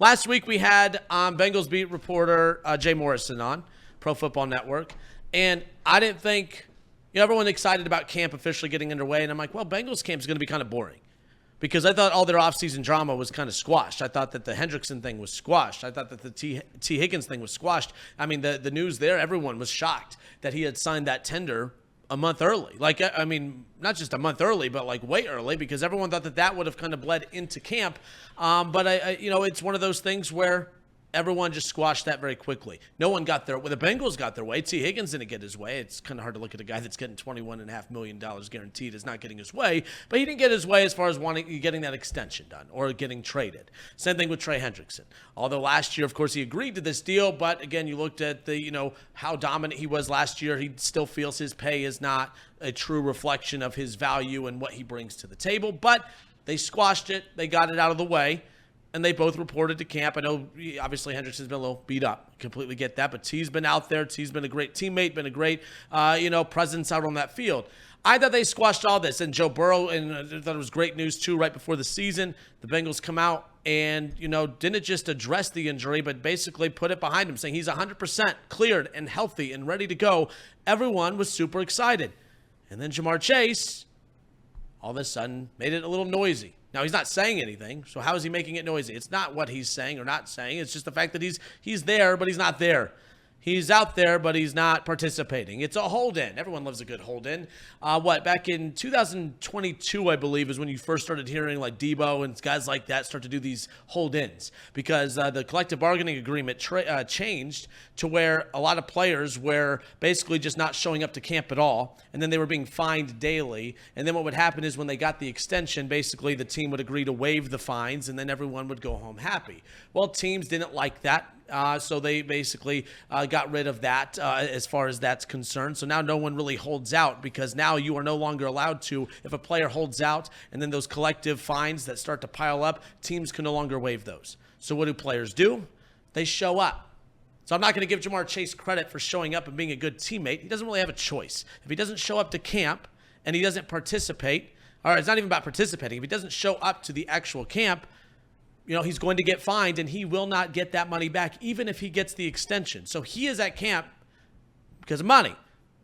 Last week we had Bengals beat reporter Jay Morrison on Pro Football Network, and I didn't think everyone excited about camp officially getting underway, and I'm like, well, Bengals camp is going to be kind of boring because I thought all their offseason drama was kind of squashed. I thought that the Hendrickson thing was squashed. I thought that the T. Higgins thing was squashed. I mean, the news there, everyone was shocked that he had signed that tender a month early. Not just a month early, but like way early, because everyone thought that would have kind of bled into camp. But it's one of those things where everyone just squashed that very quickly. No one got their way. The Bengals got their way. T. Higgins didn't get his way. It's kind of hard to look at a guy that's getting $21.5 million guaranteed as not getting his way. But he didn't get his way as far as getting that extension done or getting traded. Same thing with Trey Hendrickson. Although last year, of course, he agreed to this deal. But again, you looked at how dominant he was last year. He still feels his pay is not a true reflection of his value and what he brings to the table. But they squashed it. They got it out of the way. And they both reported to camp. I know, obviously, Hendrickson's been a little beat up. Completely get that. But T's been out there. T's been a great teammate, been a great, presence out on that field. I thought they squashed all this. And Joe Burrow, and I thought it was great news, too, right before the season. The Bengals come out and, didn't just address the injury, but basically put it behind him, saying he's 100% cleared and healthy and ready to go. Everyone was super excited. And then Ja'Marr Chase, all of a sudden, made it a little noisy. Now, he's not saying anything, so how is he making it noisy? It's not what he's saying or not saying. It's just the fact that he's there, but he's not there. He's out there, but he's not participating. It's a hold-in. Everyone loves a good hold-in. Back in 2022, I believe, is when you first started hearing like Debo and guys like that start to do these hold-ins because the collective bargaining agreement changed to where a lot of players were basically just not showing up to camp at all, and then they were being fined daily. And then what would happen is when they got the extension, basically the team would agree to waive the fines, and then everyone would go home happy. Well, teams didn't like that. So they basically got rid of that as far as that's concerned. So now no one really holds out because now you are no longer allowed to. If a player holds out and then those collective fines that start to pile up, teams can no longer waive those. So what do players do? They show up. So I'm not going to give Ja'Marr Chase credit for showing up and being a good teammate. He doesn't really have a choice. If he doesn't show up to camp and he doesn't participate, or it's not even about participating. If he doesn't show up to the actual camp, he's going to get fined and he will not get that money back, even if he gets the extension. So he is at camp because of money.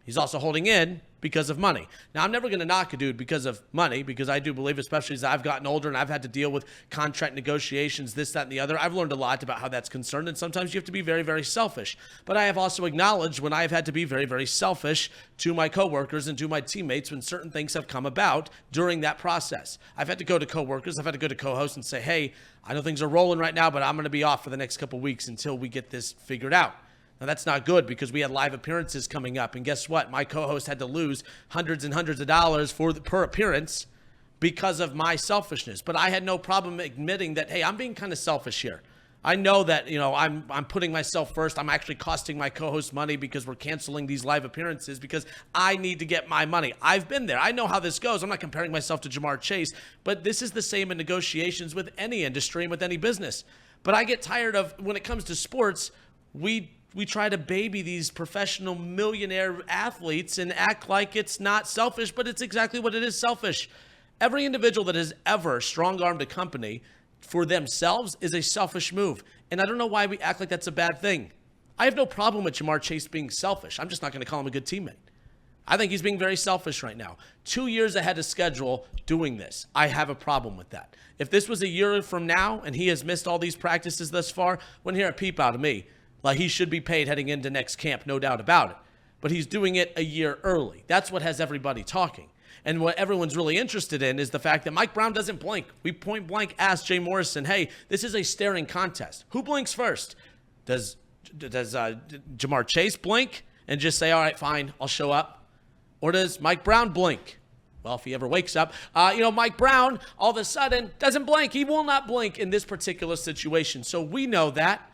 He's also holding in because of money. Now, I'm never going to knock a dude because of money, because I do believe, especially as I've gotten older and I've had to deal with contract negotiations, this, that, and the other, I've learned a lot about how that's concerned, and sometimes you have to be very, very selfish. But I have also acknowledged when I've had to be very, very selfish to my coworkers and to my teammates when certain things have come about during that process. I've had to go to coworkers, I've had to go to co-hosts and say, hey, I know things are rolling right now, but I'm going to be off for the next couple of weeks until we get this figured out. Now, that's not good because we had live appearances coming up. And guess what? My co-host had to lose hundreds and hundreds of dollars per appearance because of my selfishness. But I had no problem admitting that, hey, I'm being kind of selfish here. I know that, I'm putting myself first. I'm actually costing my co-host money because we're canceling these live appearances because I need to get my money. I've been there. I know how this goes. I'm not comparing myself to Ja'Marr Chase, but this is the same in negotiations with any industry and with any business. But I get tired of, when it comes to sports, we try to baby these professional millionaire athletes and act like it's not selfish, but it's exactly what it is, selfish. Every individual that has ever strong-armed a company for themselves is a selfish move. And I don't know why we act like that's a bad thing. I have no problem with Ja'Marr Chase being selfish. I'm just not going to call him a good teammate. I think he's being very selfish right now. 2 years ahead of schedule doing this. I have a problem with that. If this was a year from now and he has missed all these practices thus far, wouldn't hear a peep out of me. Like, he should be paid heading into next camp, no doubt about it. But he's doing it a year early. That's what has everybody talking. And what everyone's really interested in is the fact that Mike Brown doesn't blink. We point blank asked Jay Morrison, hey, this is a staring contest. Who blinks first? Does Ja'Marr Chase blink and just say, all right, fine, I'll show up? Or does Mike Brown blink? Well, if he ever wakes up, Mike Brown all of a sudden doesn't blink. He will not blink in this particular situation. So we know that.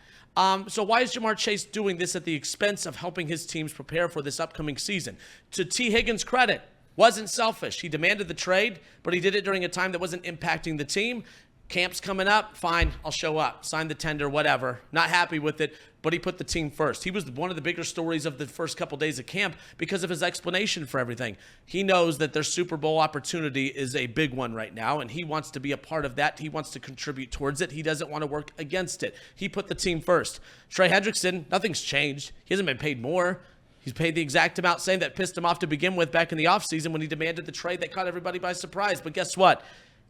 So why is Ja'Marr Chase doing this at the expense of helping his teams prepare for this upcoming season? To T. Higgins' credit, wasn't selfish. He demanded the trade, but he did it during a time that wasn't impacting the team. Camp's coming up, fine, I'll show up. Sign the tender, whatever. Not happy with it, but he put the team first. He was one of the bigger stories of the first couple days of camp because of his explanation for everything. He knows that their Super Bowl opportunity is a big one right now, and he wants to be a part of that. He wants to contribute towards it. He doesn't want to work against it. He put the team first. Trey Hendrickson, nothing's changed. He hasn't been paid more. He's paid the exact amount, saying that pissed him off to begin with back in the offseason when he demanded the trade that caught everybody by surprise. But guess what?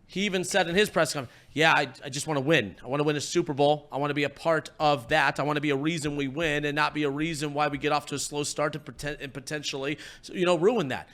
He even said in his press conference, yeah, I just want to win. I want to win a Super Bowl. I want to be a part of that. I want to be a reason we win and not be a reason why we get off to a slow start and potentially, ruin that.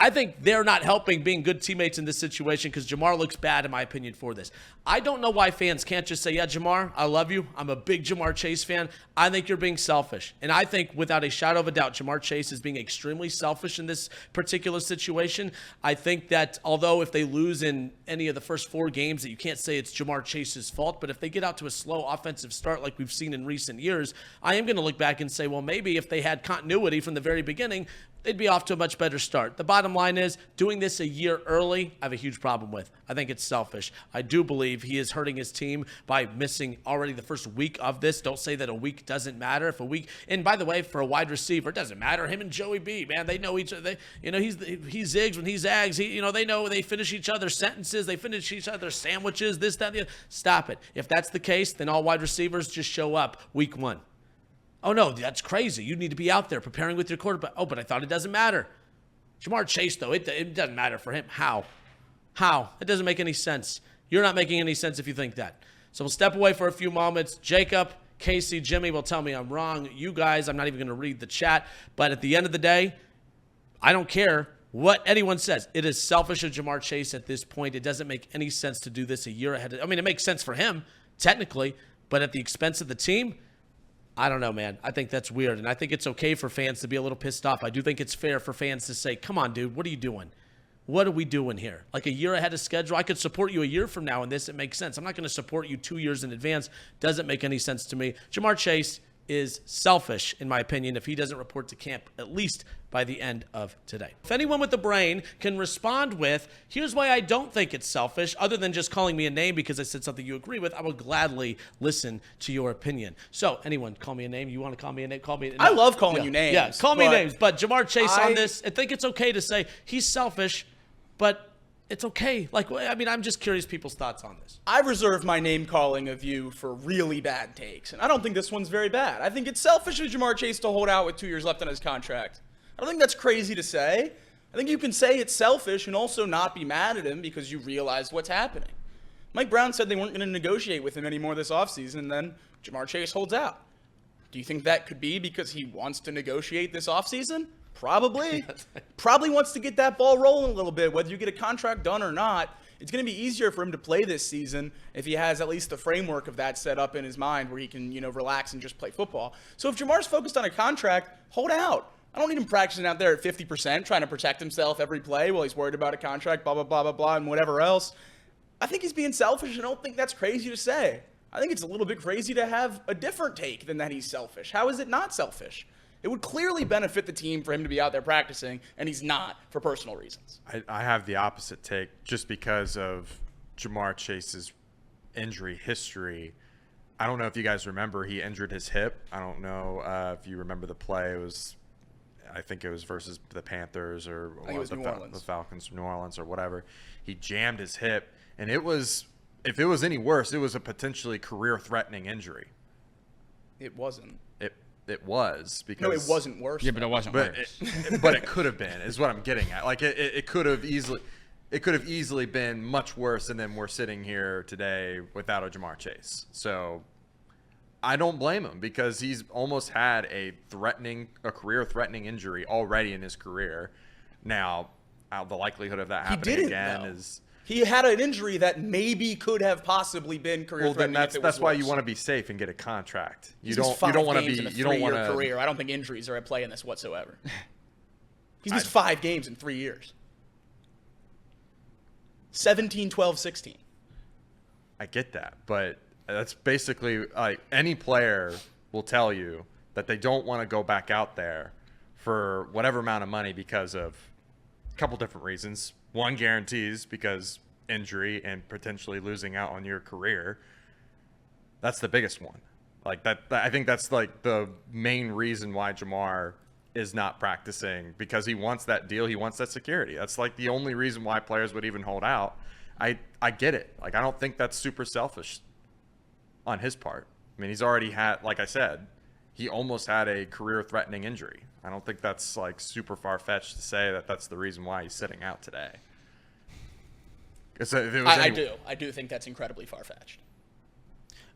I think they're not helping being good teammates in this situation because Jamar looks bad, in my opinion, for this. I don't know why fans can't just say, yeah, Jamar, I love you. I'm a big Jamar Chase fan. I think you're being selfish. And I think without a shadow of a doubt, Jamar Chase is being extremely selfish in this particular situation. I think that although if they lose in any of the first 4 games, that you can't say it's Jamar Chase's fault, but if they get out to a slow offensive start like we've seen in recent years, I am going to look back and say, well, maybe if they had continuity from the very beginning, they'd be off to a much better start. The bottom line is, doing this a year early, I have a huge problem with. I think it's selfish. I do believe he is hurting his team by missing already the first week of this. Don't say that a week doesn't matter. If a week, and by the way, for a wide receiver, it doesn't matter. Him and Joey B, man, they know each other. He zigs when he zags. They know they finish each other's sentences. They finish each other's sandwiches, this, that, and the other. Stop it. If that's the case, then all wide receivers just show up week 1. Oh, no, that's crazy. You need to be out there preparing with your quarterback. Oh, but I thought it doesn't matter. Jamar Chase, though, it doesn't matter for him. How? It doesn't make any sense. You're not making any sense if you think that. So we'll step away for a few moments. Jacob, Casey, Jimmy will tell me I'm wrong. You guys, I'm not even going to read the chat. But at the end of the day, I don't care what anyone says. It is selfish of Jamar Chase at this point. It doesn't make any sense to do this a year ahead. It makes sense for him, technically, but at the expense of the team, I don't know, man. I think that's weird, and I think it's okay for fans to be a little pissed off. I do think it's fair for fans to say, come on, dude, what are you doing? What are we doing here? Like a year ahead of schedule? I could support you a year from now in this. It makes sense. I'm not going to support you 2 years in advance. Doesn't make any sense to me. Jamar Chase is selfish, in my opinion, if he doesn't report to camp at least by the end of today. If anyone with the brain can respond with, here's why I don't think it's selfish, other than just calling me a name because I said something you agree with, I will gladly listen to your opinion. So, anyone, call me a name. You want to call me a name? Call me. No. I love calling you names. Yeah, call me names. But Jamar Chase on this, I think it's okay to say he's selfish, but it's okay. I'm just curious people's thoughts on this. I reserve my name calling of you for really bad takes, and I don't think this one's very bad. I think it's selfish of Jamar Chase to hold out with 2 years left on his contract. I don't think that's crazy to say. I think you can say it's selfish and also not be mad at him because you realized what's happening. Mike Brown said they weren't going to negotiate with him anymore this offseason, and then Jamar Chase holds out. Do you think that could be because he wants to negotiate this offseason? Probably. Probably wants to get that ball rolling a little bit, whether you get a contract done or not. It's going to be easier for him to play this season if he has at least the framework of that set up in his mind where he can, relax and just play football. So if Jamar's focused on a contract, hold out. I don't need him practicing out there at 50%, trying to protect himself every play while he's worried about a contract, blah, blah, blah, blah, blah, and whatever else. I think he's being selfish, and I don't think that's crazy to say. I think it's a little bit crazy to have a different take than that he's selfish. How is it not selfish? It would clearly benefit the team for him to be out there practicing, and he's not for personal reasons. I have the opposite take just because of Jamar Chase's injury history. I don't know if you guys remember, he injured his hip. I don't know if you remember the play. I think it was versus the Panthers or the Falcons, New Orleans or whatever. He jammed his hip, and if it was any worse, it was a potentially career-threatening injury. It wasn't. It was because no, it wasn't worse. Yeah, but it wasn't worse. But it could have been, is what I'm getting at. Like it could have easily been much worse, and then we're sitting here today without a Jamar Chase. So I don't blame him because he's almost had a career-threatening injury already in his career. Now, the likelihood of that happening again is. He had an injury that maybe could have possibly been career-threatening. Well, then that's why you want to be safe and get a contract. You don't want to be. You don't want to career. I don't think injuries are at play in this whatsoever. He's missed 5 games in 3 years. 17, 12, 16. I get that, but that's basically like any player will tell you that they don't want to go back out there for whatever amount of money because of a couple different reasons. One, guarantees, because injury and potentially losing out on your career. That's the biggest one. Like that I think that's like the main reason why Jamar is not practicing, because he wants that deal. He wants that security. That's like the only reason why players would even hold out. I get it. Like, I don't think that's super selfish on his part. I mean, he's already had, like I said, he almost had a career-threatening injury. I don't think that's like super far-fetched to say that that's the reason why he's sitting out today. I do think that's incredibly far-fetched.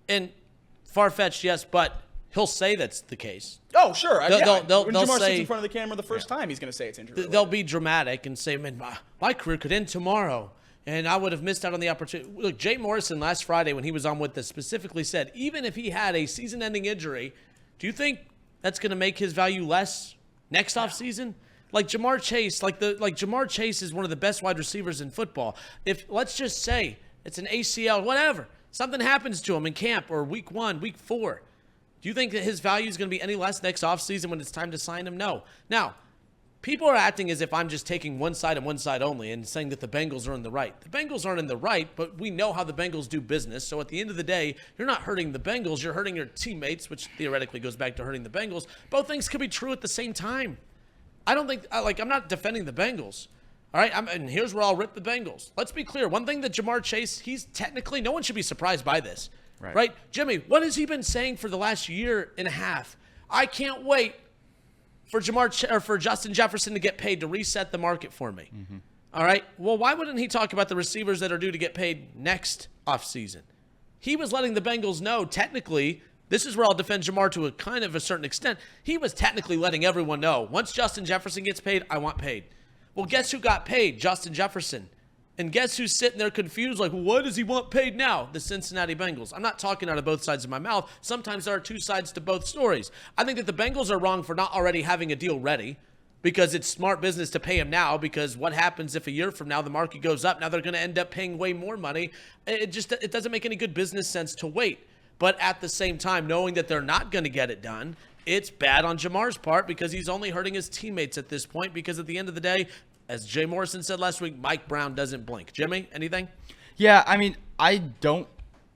And far-fetched, yes, but he'll say that's the case. Oh, sure. When Jamar say, sits in front of the camera the first time, he's going to say it's injury. They'll be dramatic and say, man, my career could end tomorrow, and I would have missed out on the opportunity. Look, Jay Morrison last Friday when he was on with this specifically said, even if he had a season-ending injury, do you think that's going to make his value less next offseason? Like Jamar Chase is one of the best wide receivers in football. If let's just say it's an ACL, whatever, something happens to him in camp or week 1, week 4, do you think that his value is going to be any less next offseason when it's time to sign him? No. Now, people are acting as if I'm just taking one side and one side only and saying that the Bengals are in the right. The Bengals aren't in the right, but we know how the Bengals do business. So at the end of the day, you're not hurting the Bengals. You're hurting your teammates, which theoretically goes back to hurting the Bengals. Both things could be true at the same time. I don't think, I'm not defending the Bengals. All right, and here's where I'll rip the Bengals. Let's be clear. One thing that Jamar Chase, he's technically, no one should be surprised by this. Right? Jimmy, what has he been saying for the last year and a half? I can't wait for for Justin Jefferson to get paid to reset the market for me. Mm-hmm. All right? Well, why wouldn't he talk about the receivers that are due to get paid next offseason? He was letting the Bengals know, technically, this is where I'll defend Jamar to a kind of a certain extent. He was technically letting everyone know, once Justin Jefferson gets paid, I want paid. Well, guess who got paid? Justin Jefferson. And guess who's sitting there confused, like, what does he want paid now? The Cincinnati Bengals. I'm not talking out of both sides of my mouth. Sometimes there are two sides to both stories. I think that the Bengals are wrong for not already having a deal ready, because it's smart business to pay him now, because what happens if a year from now the market goes up? Now they're going to end up paying way more money. It doesn't make any good business sense to wait. But at the same time, knowing that they're not going to get it done, it's bad on Jamar's part, because he's only hurting his teammates at this point, because at the end of the day, as Jay Morrison said last week, Mike Brown doesn't blink. Jimmy, anything? Yeah, I mean, I don't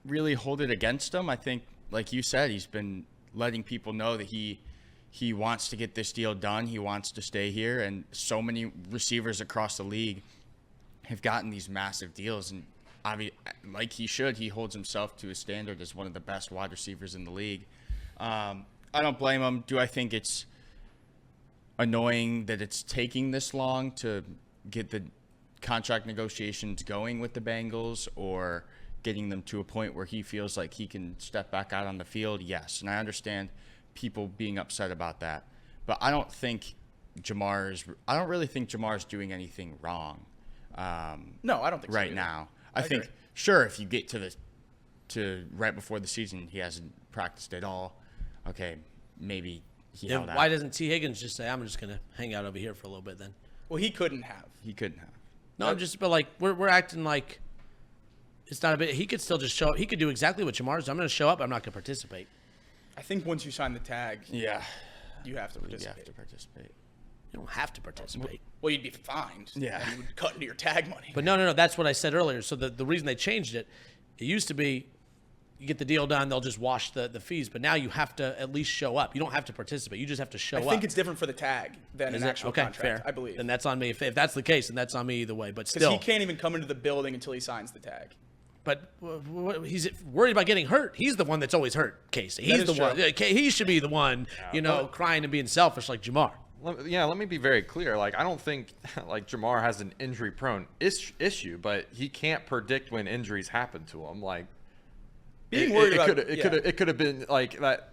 really hold it against him. I think, like you said, he's been letting people know that he wants to get this deal done. He wants to stay here. And so many receivers across the league have gotten these massive deals. And like he should, he holds himself to a standard as one of the best wide receivers in the league. I don't blame him. Do I think it's annoying that it's taking this long to get the contract negotiations going with the Bengals, or getting them to a point where he feels like he can step back out on the field? Yes. And I understand people being upset about that, but I don't really think Jamar's doing anything wrong. No, I don't think so right either. now. I think, sure, if you get to right before the season, he hasn't practiced at all. Okay, maybe he held out. Why doesn't T. Higgins just say, I'm just going to hang out over here for a little bit then? Well, he couldn't have. No, but like, we're acting like it's not a bit. He could still just show up. He could do exactly what Jamar's. I'm going to show up. I'm not going to participate. I think once you sign the tag, Yeah. you have to participate. You have to participate. You don't have to participate. Well, you'd be fined. Yeah. And you would cut into your tag money. But no. That's what I said earlier. So the reason they changed it used to be you get the deal done, they'll just wash the fees. But now you have to at least show up. You don't have to participate. You just have to show up. I think it's different for the tag than an actual contract, fair. I believe. Then that's on me. If that's the case, then that's on me either way. But Because still. he can't even come into the building until he signs the tag. But he's worried about getting hurt. He's the one that's always hurt, Casey. He's the one. He should be the one, crying and being selfish like Jamar. Let me be very clear. Like, I don't think like Jamar has an injury-prone issue, but he can't predict when injuries happen to him. Like, Being worried about it could have been like that.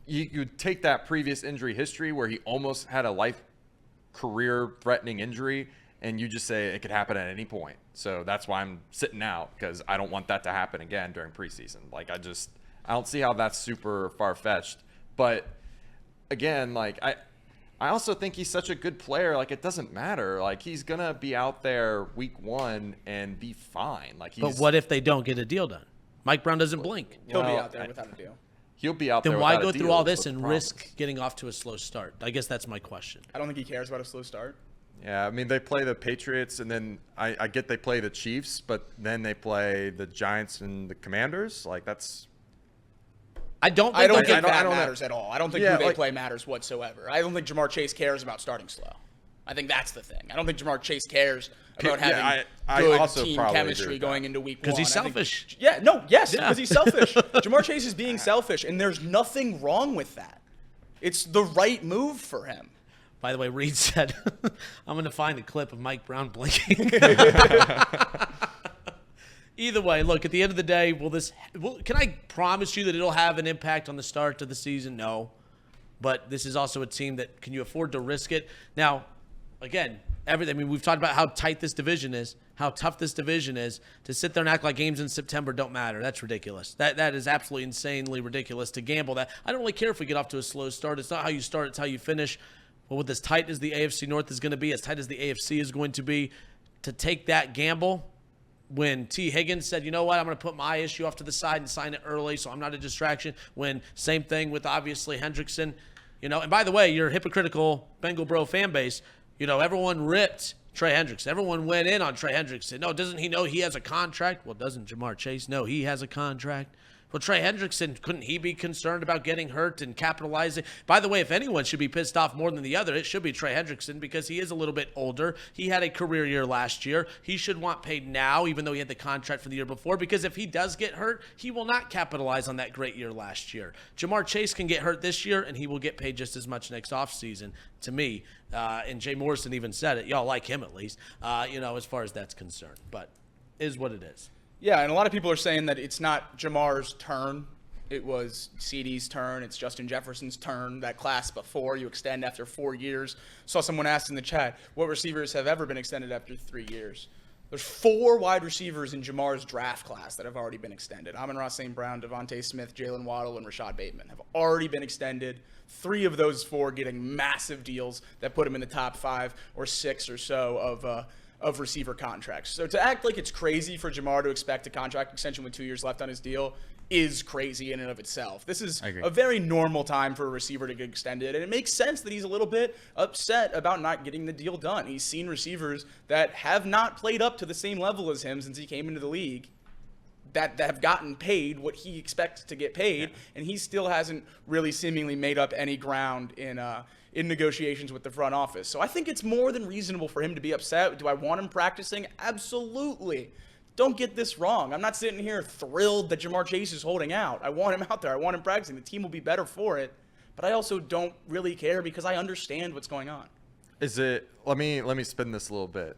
You take that previous injury history where he almost had a career-threatening injury, and you just say it could happen at any point. So that's why I'm sitting out, because I don't want that to happen again during preseason. Like, I don't see how that's super far-fetched. But again, like I also think he's such a good player. Like, it doesn't matter. Like, he's gonna be out there week 1 and be fine. Like, But what if they don't get a deal done? Mike Brown doesn't blink. He'll be out there without a deal. He'll be out there. Then why without go a through deal all is this what the and problem risk is. getting off to a slow start? I guess that's my question. I don't think he cares about a slow start. Yeah, I mean, they play the Patriots, and then I get they play the Chiefs, but then they play the Giants and the Commanders. Like, that's... I don't I don't think think that I don't know. matters at all. I don't think Yeah, who they like- play matters whatsoever. I don't think Jamar Chase cares about starting slow. I think that's the thing. I don't think Jamar Chase cares about Yeah, having I good also team probably agree chemistry with going that. into week 1. 'Cause he's I think- selfish. Yeah, no, yes, Yeah. because he's selfish. Jamar Chase is being selfish, and there's nothing wrong with that. It's the right move for him. By the way, Reed said, I'm going to find a clip of Mike Brown blinking. Either way, look, at the end of the day, can I promise you that it'll have an impact on the start of the season? No. But this is also a team that, can you afford to risk it? Now, again, we've talked about how tight this division is, how tough this division is. To sit there and act like games in September don't matter, that's ridiculous. That is absolutely insanely ridiculous to gamble that. I don't really care if we get off to a slow start. It's not how you start, it's how you finish. Well, with as tight as the AFC North is going to be, as tight as the AFC is going to be, to take that gamble when T. Higgins said, you know what, I'm going to put my issue off to the side and sign it early so I'm not a distraction. When same thing with obviously Hendrickson. And by the way, your hypocritical Bengal Bro fan base, everyone ripped Trey Hendrickson. Everyone went in on Trey Hendrickson. No, doesn't he know he has a contract? Well, doesn't Jamar Chase know he has a contract? Well, Trey Hendrickson, couldn't he be concerned about getting hurt and capitalizing? By the way, if anyone should be pissed off more than the other, it should be Trey Hendrickson because he is a little bit older. He had a career year last year. He should want paid now, even though he had the contract for the year before, because if he does get hurt, he will not capitalize on that great year last year. Jamar Chase can get hurt this year, and he will get paid just as much next offseason, to me. And Jay Morrison even said it. Y'all like him at least, as far as that's concerned. But is what it is. Yeah, and a lot of people are saying that it's not Jamar's turn. It was CeeDee's turn. It's Justin Jefferson's turn. That class before, you extend after 4 years. Saw someone ask in the chat, what receivers have ever been extended after 3 years? There's 4 wide receivers in Jamar's draft class that have already been extended. Amon-Ra St. Brown, Devontae Smith, Jalen Waddle, and Rashad Bateman have already been extended. 3 of those 4 getting massive deals that put them in the top 5 or 6 or so of receiver contracts. So to act like it's crazy for Jamar to expect a contract extension with 2 years left on his deal is crazy in and of itself. This is a very normal time for a receiver to get extended, and it makes sense that he's a little bit upset about not getting the deal done. He's seen receivers that have not played up to the same level as him since he came into the league that have gotten paid what he expects to get paid, and he still hasn't really seemingly made up any ground in negotiations with the front office. So I think it's more than reasonable for him to be upset. Do I want him practicing? Absolutely. Don't get this wrong. I'm not sitting here thrilled that Jamar Chase is holding out. I want him out there. I want him practicing. The team will be better for it. But I also don't really care because I understand what's going on. Is it? Let me spin this a little bit.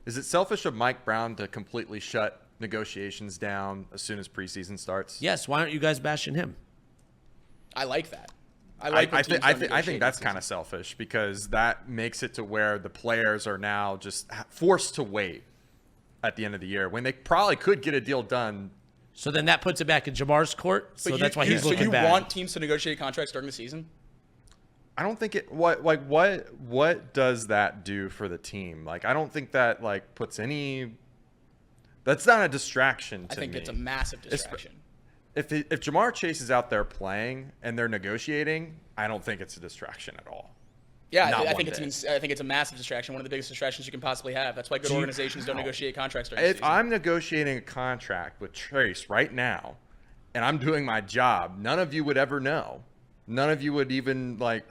Is it selfish of Mike Brown to completely shut negotiations down as soon as preseason starts? Yes. Why aren't you guys bashing him? I like that. I think that's kind of selfish because that makes it to where the players are now just forced to wait at the end of the year when they probably could get a deal done. So then that puts it back in Jamar's court. So that's why he's looking bad. So you want teams to negotiate contracts during the season? I don't think it. What does that do for the team? Like, I don't think that puts any. That's not a distraction to me. I think it's a massive distraction. If Jamar Chase is out there playing and they're negotiating, I don't think it's a distraction at all. Yeah, I think it's a massive distraction. One of the biggest distractions you can possibly have. That's why good organizations don't negotiate contracts during the season. If I'm negotiating a contract with Chase right now, and I'm doing my job, none of you would ever know. None of you would even do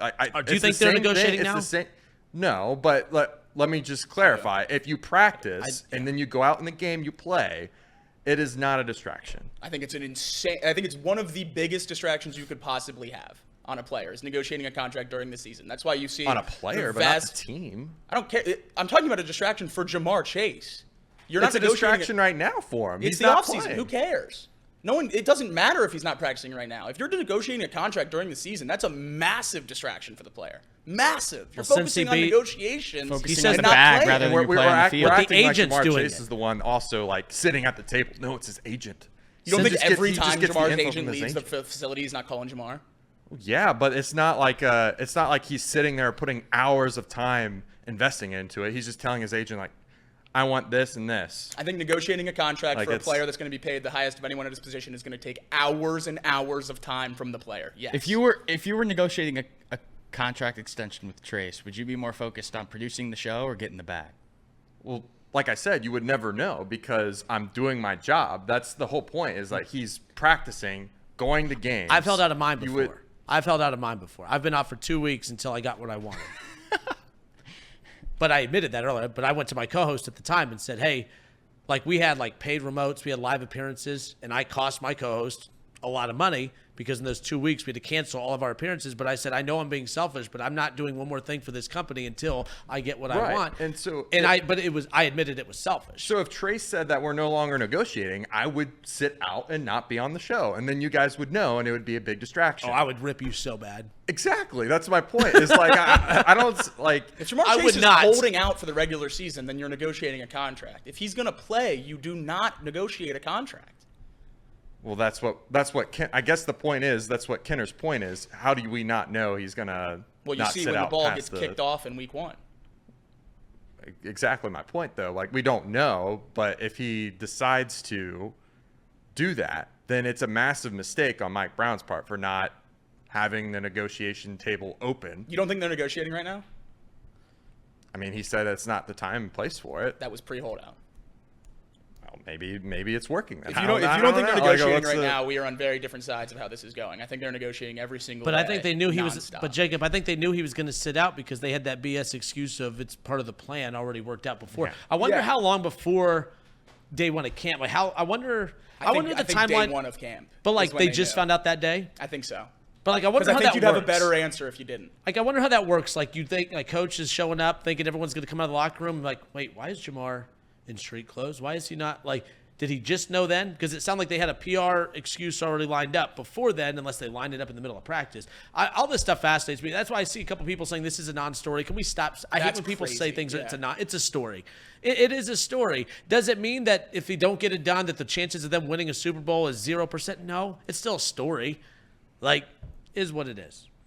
you think they're negotiating now? No, but let me just clarify. If you practice and then you go out in the game, you play. It is not a distraction. I think it's one of the biggest distractions you could possibly have on a player is negotiating a contract during the season. That's why you see on a player, but not the team. I don't care. I'm talking about a distraction for Jamar Chase. It's a distraction right now for him. It's the offseason. Who cares? No one. It doesn't matter if he's not practicing right now. If you're negotiating a contract during the season, that's a massive distraction for the player. Massive. You're focusing on negotiations. Focusing on the bag rather than you play on the field. We're acting the like agent's Jamar doing Chase it. is the one also sitting at the table. No, it's his agent. You don't think every he just time gets the Jamar's info agent from his leaves the agent. facility, he's not calling Jamar? Yeah, but it's not like he's sitting there putting hours of time investing into it. He's just telling his agent I want this and this. I think negotiating a contract for a player that's going to be paid the highest of anyone at his position is going to take hours and hours of time from the player. Yes. If you were negotiating contract extension with Trace, would you be more focused on producing the show or getting the bag? Well, like I said, you would never know because I'm doing my job. That's the whole point, is like he's practicing, going to games. I've held out of mine before. I've held out of mine before. I've been out for 2 weeks until I got what I wanted. But I admitted that earlier. But I went to my co-host at the time and said, hey, like we had like paid remotes, we had live appearances, and I cost my co-host a lot of money because in those 2 weeks we had to cancel all of our appearances. But I said, I know I'm being selfish, but I'm not doing one more thing for this company until I get what I want. And so, I admitted it was selfish. So if Trace said that we're no longer negotiating, I would sit out and not be on the show, and then you guys would know, and it would be a big distraction. Oh, I would rip you so bad. Exactly. That's my point. It's like I don't like. If Jamar Chase is holding out for the regular season, then you're negotiating a contract. If he's going to play, you do not negotiate a contract. Well, that's what Ken, I guess the point is, that's what Kenner's point is. How do we not know he's gonna? Well, you not see sit when the out ball past gets kicked off in week 1. Exactly my point, though. Like, we don't know, but if he decides to do that, then it's a massive mistake on Mike Brown's part for not having the negotiation table open. You don't think they're negotiating right now? I mean, he said it's not the time and place for it. That was pre-holdout. Well, maybe it's working. Then. If you don't think they're negotiating right now, we are on very different sides of how this is going. I think they're negotiating every single day. But I think they knew he was. nonstop. But Jacob, I think they knew he was going to sit out because they had that BS excuse of it's part of the plan already worked out before. Yeah. I wonder Yeah. how long before day one of camp. Like how I wonder the I think timeline. day 1 of camp. But like is when they just knew. found out that day. I think so. But like I wonder Because how I think that you'd have a works. better answer if you didn't. Like I wonder how that works. Like you think like coach is showing up thinking everyone's going to come out of the locker room. Like wait, why is Jamar in street clothes? Why is he not like? Did he just know then? Because it sounded like they had a PR excuse already lined up before then, unless they lined it up in the middle of practice. All this stuff fascinates me. That's why I see a couple people saying this is a non-story. Can we stop? I hate That's when people crazy. say things. Yeah. It's a story. It is a story. Does it mean that if they don't get it done, that the chances of them winning a Super Bowl is 0%? No, it's still a story. Like, is what it is.